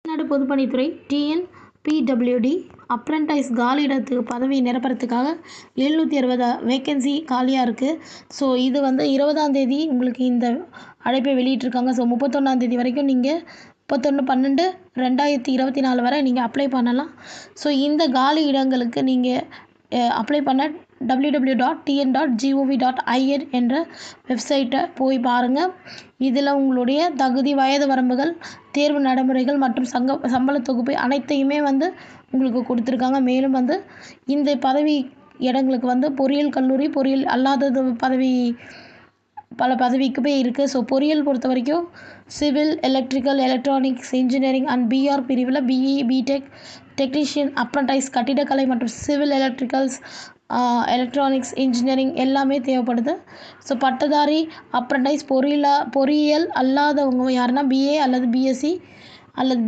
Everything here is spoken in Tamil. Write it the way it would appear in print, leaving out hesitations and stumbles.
தமிழ்நாடு பொதுப்பணித்துறை டிஎன்பிடபிள்யூடி அப்ரண்டைஸ் காலியிடத்துக்கு பதவி நிரப்புறதுக்காக 760 வேக்கன்சி காலியாக இருக்குது. ஸோ இது வந்து 20ஆம் தேதி உங்களுக்கு இந்த அழைப்பை வெளியிட்டிருக்காங்க. ஸோ 31ஆம் தேதி வரைக்கும் நீங்கள் 31/12/2024 வரை நீங்கள் அப்ளை பண்ணலாம். ஸோ இந்த காலி இடங்களுக்கு நீங்கள் அப்ளை பண்ண www.tn.gov.in என்ற வெப்சைட்டை போய் பாருங்கள். இதில் உங்களுடைய தகுதி, வயது வரம்புகள், தேர்வு நடைமுறைகள் மற்றும் சம்பள தொகுப்பு அனைத்தையுமே வந்து உங்களுக்கு கொடுத்துருக்காங்க. மேலும் வந்து இந்த பதவி இடங்களுக்கு வந்து பொறியியல் கல்லூரி, பொறியியல் அல்லாதது பல பதவிக்குமே இருக்குது. ஸோ பொறியியல் பொறுத்த வரைக்கும் civil, electrical, electronics, engineering and பிஆர் பிரிவில் பிஇ, பிடெக், டெக்னீஷியன், அப்ரண்டைஸ், கட்டிடக்கலை மற்றும் சிவில், எலக்ட்ரிக்கல்ஸ், எலக்ட்ரானிக்ஸ், இன்ஜினியரிங் எல்லாமே தேவைப்படுது. ஸோ பட்டதாரி, அப்ரண்டைஸ், பொறியியல் அல்லாதவங்க யாருன்னா பிஏ அல்லது பிஎஸ்சி அல்லது